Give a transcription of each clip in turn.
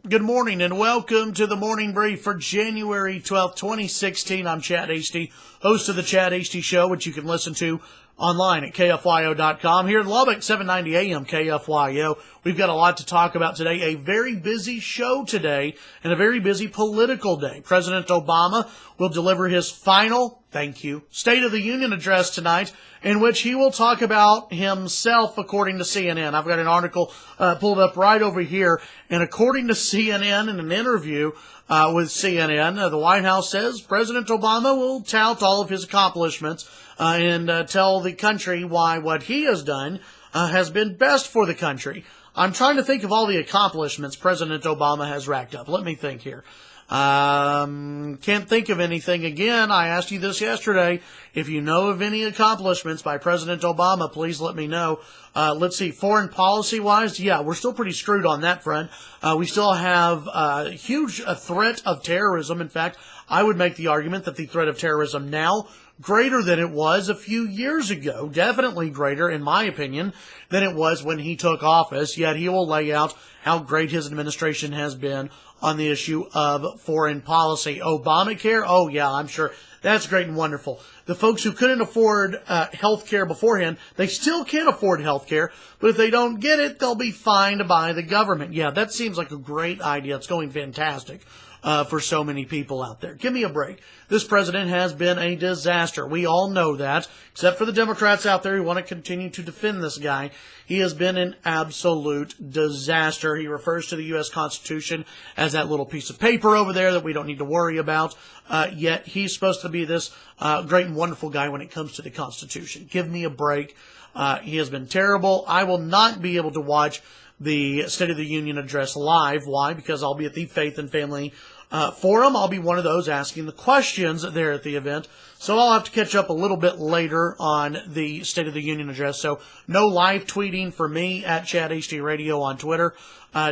Good morning and welcome to the Morning Brief for January 12th, 2016. I'm Chad Hasty, host of the Chad Hasty Show, which you can listen to online at KFYO.com. Here in Lubbock, 790 AM KFYO. We've got a lot to talk about today. A very busy show today and a very busy political day. President Obama will deliver his final, State of the Union address tonight, in which he will talk about himself, according to CNN. I've got an article pulled up right over here, and according to CNN, in an interview with CNN, the White House says President Obama will tout all of his accomplishments and tell the country why what he has done has been best for the country. I'm trying to think of all the accomplishments President Obama has racked up. Let me think here. Can't think of anything. Again, I asked you this yesterday. If you know of any accomplishments by President Obama, please let me know. Let's see, foreign policy wise, yeah, we're still pretty screwed on that front. We still have a huge threat of terrorism. In fact, I would make the argument that the threat of terrorism now greater than it was a few years ago, definitely greater, in my opinion, than it was when he took office, yet he will lay out how great his administration has been on the issue of foreign policy. Obamacare, oh yeah, I'm sure that's great and wonderful. The folks who couldn't afford health care beforehand, they still can afford health care, but if they don't get it, they'll be fined by the government. Yeah, that seems like a great idea. It's going fantastic for so many people out there. Give me a break. This president has been a disaster. We all know that, except for the Democrats out there who want to continue to defend this guy. He has been an absolute disaster. He refers to the U.S. Constitution as that little piece of paper over there that we don't need to worry about, yet he's supposed to be this great and wonderful guy when it comes to the Constitution. Give me a break. He has been terrible. I will not be able to watch the State of the Union address live. Why? Because I'll be at the Faith and Family Forum. I'll be one of those asking the questions there at the event. So I'll have to catch up a little bit later on the State of the Union address. So no live tweeting for me at Chad HD Radio on Twitter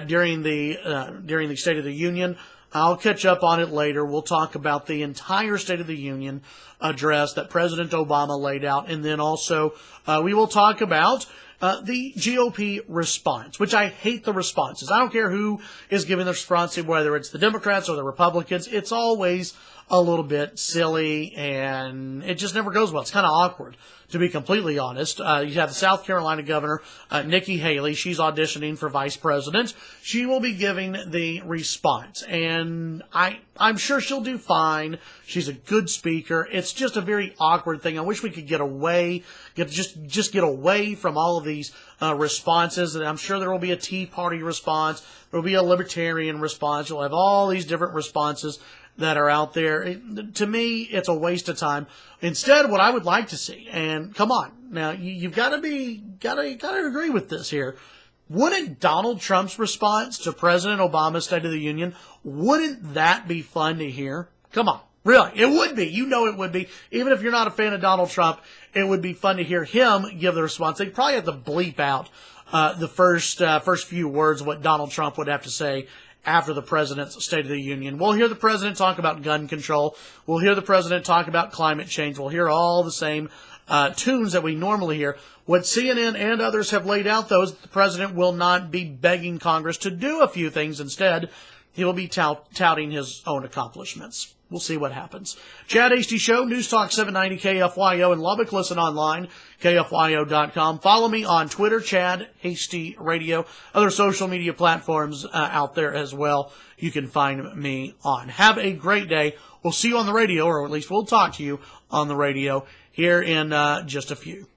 during the State of the Union. I'll catch up on it later. We'll talk about the entire State of the Union address that President Obama laid out. And then also we will talk about the GOP response, which I hate the responses. I don't care who is giving the response, whether it's the Democrats or the Republicans. It's always a little bit silly, and it just never goes well. It's kind of awkward, to be completely honest. You have the South Carolina governor, Nikki Haley. She's auditioning for vice president. She will be giving the response, and I'm sure she'll do fine. She's a good speaker. It's just a very awkward thing. I wish we could get away, just get away from all of these responses. And I'm sure there will be a Tea Party response. There will be a Libertarian response. You'll have all these different responses that are out there. To me, it's a waste of time. Instead, what I would like to see, and come on, now you've got to agree with this here. Wouldn't Donald Trump's response to President Obama's State of the Union, wouldn't that be fun to hear? Come on. Really, it would be. You know it would be. Even if you're not a fan of Donald Trump, it would be fun to hear him give the response. They'd probably have to bleep out the first few words of what Donald Trump would have to say after the president's State of the Union. We'll hear the president talk about gun control. We'll hear the president talk about climate change. We'll hear all the same tunes that we normally hear. What CNN and others have laid out, though, is that the president will not be begging Congress to do a few things. Instead, he will be touting his own accomplishments. We'll see what happens. Chad Hasty Show, News Talk 790 KFYO in Lubbock. Listen online, KFYO.com. Follow me on Twitter, Chad Hasty Radio. Other social media platforms out there as well you can find me on. Have a great day. We'll see you on the radio, or at least we'll talk to you on the radio here in just a few.